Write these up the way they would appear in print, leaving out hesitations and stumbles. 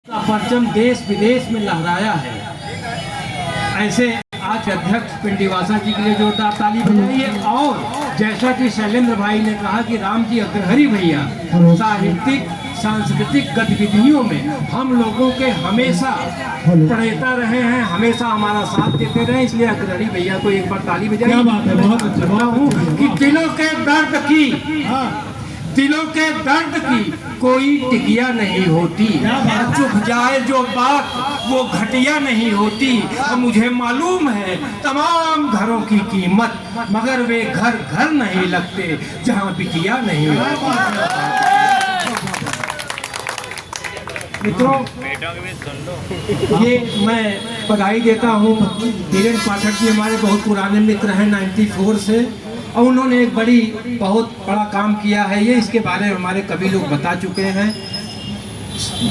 का परचम देश विदेश में लहराया है। ऐसे आज अध्यक्ष पिंडीवासा जी के लिए जोरदार ताली बजाइए। और जैसा कि शैलेंद्र भाई ने कहा कि राम जी अग्रहरी भैया साहित्यिक सांस्कृतिक गतिविधियों में हम लोगों के हमेशा प्रणेता रहे हैं, हमेशा हमारा साथ देते रहे, इसलिए अग्रहरी भैया को एक बार ताली बजाइए। क्या बात है, बहुत अच्छा हूँ कि दिलों के दर्द की कोई टिकिया नहीं होती, चुप जाए जो बात वो घटिया नहीं होती। मुझे मालूम है तमाम घरों की कीमत, मगर वे घर घर नहीं लगते जहाँ बिटिया नहीं होती। मित्रों, ये मैं बधाई देता हूँ। धीरेन्द्र पाठक जी हमारे बहुत पुराने मित्र हैं 94 से, और उन्होंने एक बहुत बड़ा काम किया है। ये इसके बारे में हमारे कभी लोग बता चुके हैं।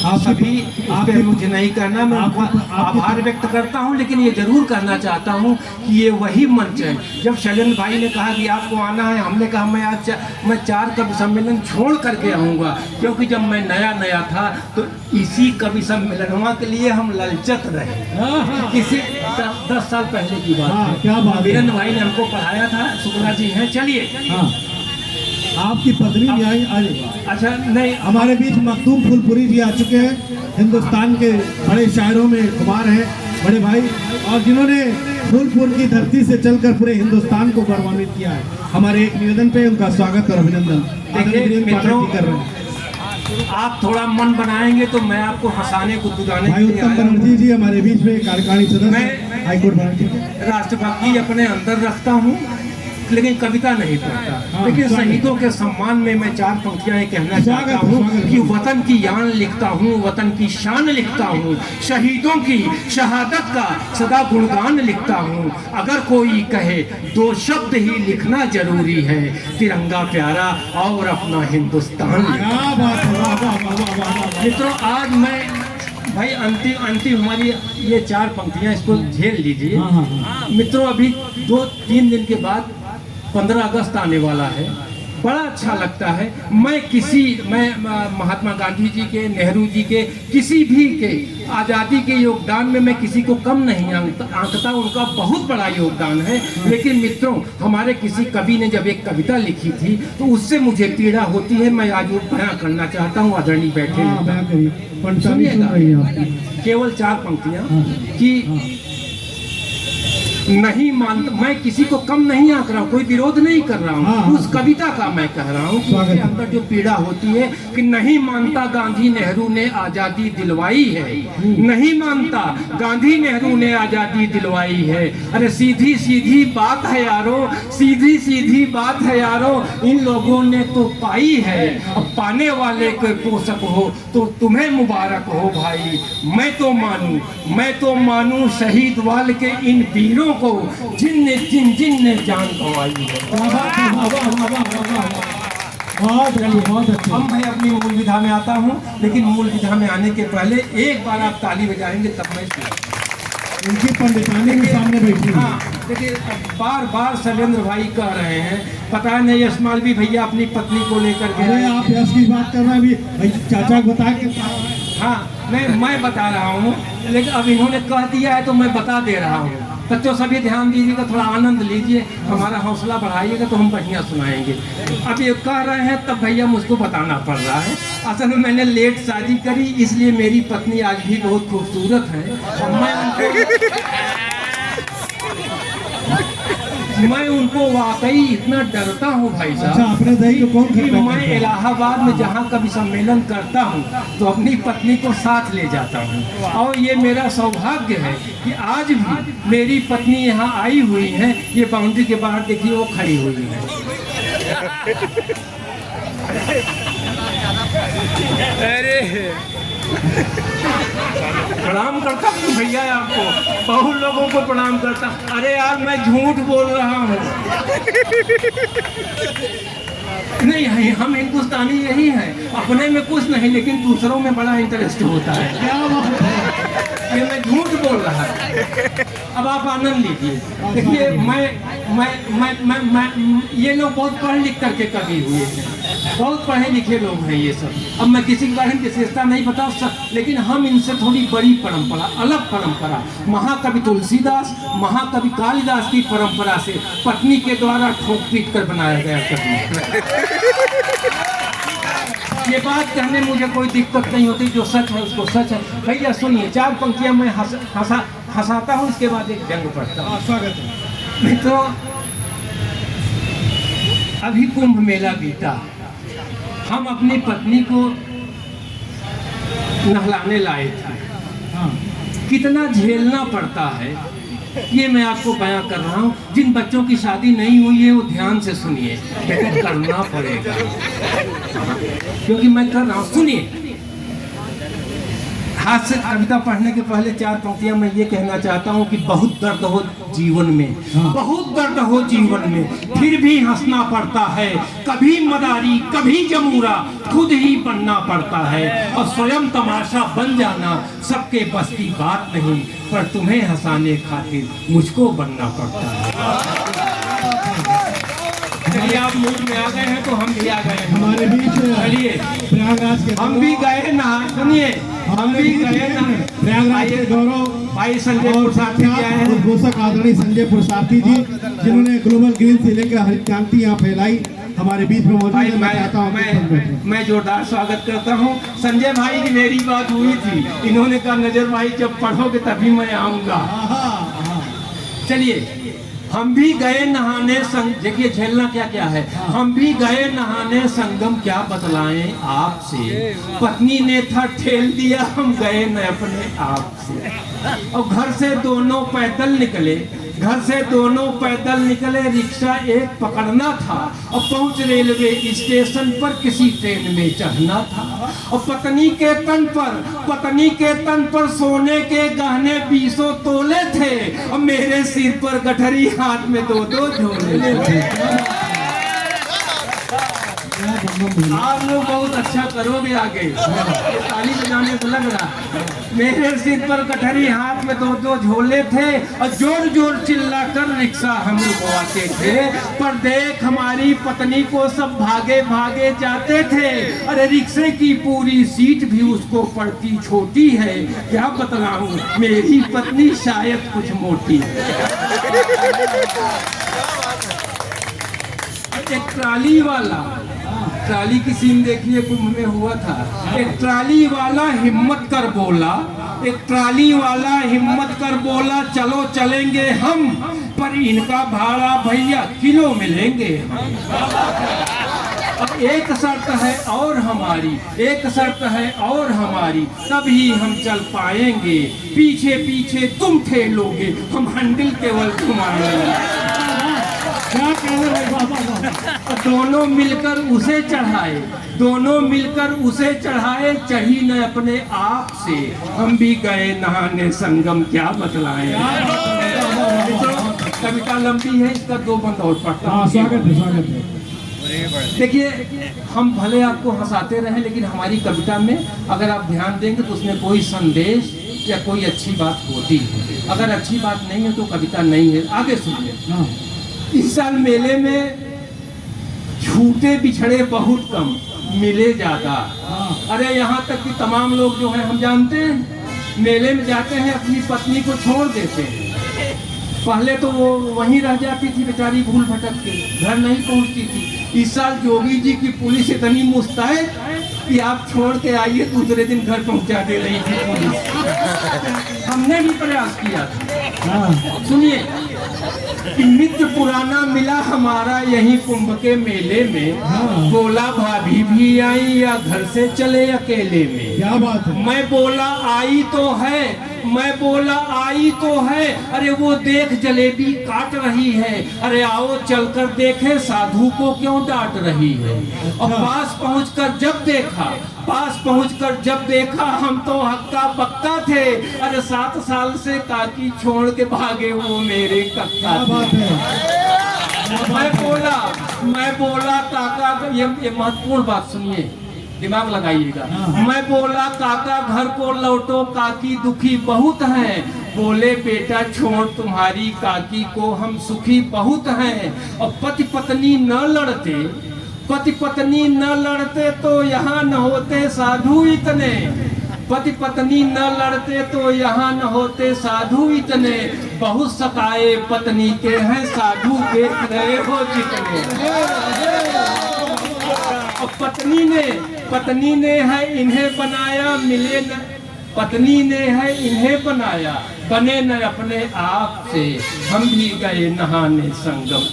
आप सभी आप मुझे नहीं कहना, मैं आभार व्यक्त करता हूं, लेकिन ये जरूर कहना चाहता हूं कि ये वही मंच है। जब शैलेंद्र भाई ने कहा कि आपको आना है, हमने कहा मैं 4 कवि सम्मेलन छोड़ करके आऊँगा, क्योंकि जब मैं नया था तो इसी कवि सम्मेलन के लिए हम ललचत रहे। किसी 10 साल पहले की बात है। क्या बात, वीरेंद्र भाई ने हमको पढ़ाया था। शुक्ला जी हैं, चलिए। आपकी पत्नी भी आई। अच्छा, नहीं, हमारे बीच मखदूम फुलपुरी जी आ चुके हैं, हिंदुस्तान के बड़े शायरों में शुमार हैं, बड़े भाई, और जिन्होंने फूलपुर की धरती से चलकर पूरे हिंदुस्तान को गौरवान्वित किया है। हमारे एक निवेदन पे उनका स्वागत और अभिनंदन कर रहे हैं। आप थोड़ा मन बनाएंगे तो मैं आपको हंसाने को दुलाने भाई उत्तम बनर्जी जी हमारे बीच में कार्यकारिणी सदस्य हाईकोर्ट राष्ट्रभक्ति अपने अंदर रखता हूँ, लेकिन कविता नहीं पढ़ता। लेकिन शहीदों के सम्मान में मैं 4 पंक्तियां कहना चाहता हूँ कि वतन की यान लिखता हूँ, वतन की शान लिखता हूँ, शहीदों की शहादत का सदा गुणगान लिखता हूँ। अगर कोई कहे 2 शब्द ही लिखना जरूरी है, तिरंगा प्यारा और अपना हिंदुस्तान। मित्रों, आज मैं भाई अंतिम हमारी ये 4 पंक्तियां, इसको झेल लीजिए। मित्रों, अभी 2-3 दिन के बाद 15 अगस्त आने वाला है। बड़ा अच्छा लगता है। मैं महात्मा गांधी जी के, नेहरू जी के, किसी भी के आज़ादी के योगदान में मैं किसी को कम नहीं आंकता, उनका बहुत बड़ा योगदान है। लेकिन मित्रों, हमारे किसी कवि ने जब एक कविता लिखी थी तो उससे मुझे पीड़ा होती है। मैं आज वो बयां करना चाहता हूँ। आदरणीय बैठे सुनिएगा, केवल 4 पंक्तियाँ कि नहीं मानता, मैं किसी को कम नहीं आंक रहा हूँ, कोई विरोध नहीं कर रहा हूँ। उस कविता का मैं कह रहा हूँ कि उसके अंदर जो पीड़ा होती है कि नहीं मानता गांधी नेहरू ने आज़ादी दिलवाई है, नहीं मानता गांधी नेहरू ने आज़ादी दिलवाई है। अरे सीधी सीधी बात है यारो, सीधी सीधी बात है यारो, इन लोगों ने तो पाई है। अब पाने वाले के पोषक हो तो तुम्हें मुबारक हो भाई। मैं तो मानूं शहीद वाल के इन वीरों को, जिन ने जान गंवाई है। बहुत अच्छा। हम भाई अपनी मूल विधा में आता हूँ, लेकिन मूल विधा में आने के पहले एक बार आप ताली बजाएंगे तब मैं उनकी पंडितानी के सामने बैठी। हाँ, देखिए, बार शैलेंद्र भाई कह रहे हैं, पता नहीं यशमालवी भैया अपनी पत्नी को लेकर के। अरे आप यश की बात कर रहे हैं, अभी चाचा बता के। हाँ, मैं बता रहा हूँ, लेकिन अब इन्होंने कह दिया है तो मैं बता दे रहा हूँ। बच्चों सभी ध्यान दीजिएगा, थोड़ा आनंद लीजिए, हमारा हौसला बढ़ाइएगा तो हम बढ़िया सुनाएंगे। अब ये कह रहे हैं तब भैया मुझको बताना पड़ रहा है। असल में मैंने लेट शादी करी, इसलिए मेरी पत्नी आज भी बहुत खूबसूरत है। मैं उनको वाकई इतना डरता हूँ भाई साहब। अपने दही को कौन कि मैं इलाहाबाद में जहाँ कभी सम्मेलन करता हूँ तो अपनी पत्नी को साथ ले जाता हूँ। और ये मेरा सौभाग्य है कि आज भी मेरी पत्नी यहाँ आई हुई है। ये बाउंड्री के बाहर देखिए वो खड़ी हुई है। अरे प्रणाम करता हूँ भैया, आपको बहुत लोगों को प्रणाम करता। अरे यार, मैं झूठ बोल रहा हूँ। नहीं, हम हिंदुस्तानी यही हैं, अपने में कुछ नहीं, लेकिन दूसरों में बड़ा इंटरेस्ट होता है। ये मैं झूठ बोल रहा है। अब आप आनंद लीजिए। देखिए, मैं ये लोग बहुत पढ़ लिख करके कवि हुए हैं। बहुत पढ़े लिखे लोग हैं ये सब। अब मैं किसी के बारे में विशेषता नहीं बता सकता, लेकिन हम इनसे थोड़ी बड़ी परंपरा, अलग परंपरा, महाकवि तुलसीदास, महाकवि कालिदास की परंपरा से पत्नी के द्वारा ठोक पीट कर बनाया गया कवि। ये बात कहने में मुझे कोई दिक्कत नहीं होती, जो सच है उसको सच है। भैया सुनिए, 4 पंक्तियां मैं हंसाता हूँ, उसके बाद एक व्यंग पढ़ता हूँ। स्वागत है मित्रों, अभी कुंभ मेला बीता, हम अपनी पत्नी को नहलाने लाए थे। हाँ कितना झेलना पड़ता है ये मैं आपको बयां कर रहा हूँ। जिन बच्चों की शादी नहीं हुई है वो ध्यान से सुनिए, बेटा करना पड़ेगा, क्योंकि मैं कर रहा हूँ। सुनिए, हाथ से कविता पढ़ने के पहले 4 पंक्तियां मैं ये कहना चाहता हूँ कि बहुत दर्द हो जीवन में, बहुत दर्द हो जीवन में, फिर भी हंसना पड़ता है। कभी मदारी कभी जमूरा खुद ही बनना पड़ता है, और स्वयं तमाशा बन जाना सबके बस की बात नहीं, पर तुम्हें हंसाने खातिर मुझको बनना पड़ता है। चलिए, आप मूड में आ गए हैं तो हम भी आ गए हैं। हमारे बीच चलिए, प्रयागराज के हम भी गए ना, सुनिए, हम भी गए ना। प्रयागराज के गौरव भाई संजय प्रसाद जी आए हैं, उद्घोषक आदरणीय संजय प्रसाद जी, जिन्होंने ग्लोबल ग्रीन से लेकर हरित क्रांति यहाँ फैलाई, हमारे बीच में मौजूद है। मैं चाहता हूँ मैं जोरदार स्वागत करता हूँ। संजय भाई की मेरी बात हुई थी, इन्होंने कहा नजर भाई जब पढ़ोगे तभी मैं आऊँगा। चलिए, हम भी गए नहाने संग, देखिए झेलना क्या क्या है। हम भी गए नहाने संगम क्या बतलाएं आपसे, पत्नी ने था ठेल दिया, हम गए न अपने आप से। और घर से दोनों पैदल निकले, घर से दोनों पैदल निकले, रिक्शा एक पकड़ना था, और पहुंच रेलवे स्टेशन पर किसी ट्रेन में चढ़ना था। और पत्नी के तन पर सोने के गहने 20 तोले थे, और मेरे सिर पर गठरी, हाथ में 2-2 झोले थे। आप लोग बहुत अच्छा करोगे आगे, ताली बजाने से लग रहा। मेरे सिर पर कटहरी, हाथ में 2-2 झोले थे, और जोर जोर चिल्लाकर रिक्शा हम रुकवाते थे। पर देख हमारी पत्नी को सब भागे भागे जाते थे, अरे रिक्शे की पूरी सीट भी उसको पड़ती छोटी है। क्या बतलाऊं, मेरी पत्नी शायद कुछ मोटी है। एक ट्राली वाला, ट्राली की सीन देखिए, कुंभ में हुआ था। एक ट्राली वाला हिम्मत कर बोला, एक ट्राली वाला हिम्मत कर बोला, चलो चलेंगे हम, पर इनका भाड़ा भैया किलो मिलेंगे। अब एक शर्त है और हमारी, एक शर्त है और हमारी, तभी हम चल पाएंगे। पीछे पीछे तुम ठेलोगे, हम हैंडल केवल घुमाएंगे। क्या कह रहे हैं बाबा? दोनों मिलकर उसे चढ़ाए, दोनों मिलकर उसे चढ़ाए, चढ़ी न अपने आप से। हम भी गए नहाने संगम क्या बतलाएं। कविता लंबी है, इसका 2 बंद और पढ़ता हूं। स्वागत है, स्वागत है। देखिए, हम भले आपको हंसाते रहे, लेकिन हमारी कविता में अगर आप ध्यान देंगे तो उसमें कोई संदेश या कोई अच्छी बात होती है। अगर अच्छी बात नहीं है तो कविता नहीं है। आगे सुनिए। इस साल मेले में छूटे बिछड़े बहुत कम, मिले ज्यादा। अरे यहाँ तक कि तमाम लोग जो हैं, हम जानते हैं, मेले में जाते हैं, अपनी पत्नी को छोड़ देते हैं। पहले तो वो वहीं रह जाती थी बेचारी, भूल भटक के घर नहीं पहुँचती थी। इस साल जोगी जी की पुलिस इतनी मुस्तैद कि आप छोड़ के आइए, दूसरे दिन घर पहुँचा दे रही थी पुलिस। हमने भी प्रयास किया था। सुनिए, कि मित्र पुराना मिला हमारा यहीं कुंभ के मेले में। बोला भाभी भी आई या घर से चले अकेले में। क्या बात है? मैं बोला आई तो है, मैं बोला आई तो है, अरे वो देख जलेबी काट रही है, अरे आओ चलकर देखे साधु को क्यों डांट रही है। और पास पहुंचकर जब देखा हम तो हक्का बक्का थे, अरे 7 साल से काकी छोड़ के भागे वो मेरे कक्का थे। मैं बोला काका, ये महत्वपूर्ण बात सुनिए, दिमाग लगाइएगा। मैं बोला काका घर को लौटो, काकी दुखी बहुत है। बोले बेटा छोड़ तुम्हारी काकी को, हम सुखी बहुत हैं। और पति पत्नी न लड़ते पति पत्नी न लड़ते तो यहाँ न होते साधु इतने, पति पत्नी न लड़ते तो यहाँ न होते साधु इतने, बहुत सताए पत्नी के हैं साधु देख रहे हो जितने। और पत्नी ने है इन्हें बनाया, मिले न पत्नी ने है इन्हें बनाया, बने न अपने आप से, हम भी गए नहाने संगम।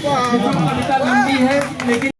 कविता लंबी है लेकिन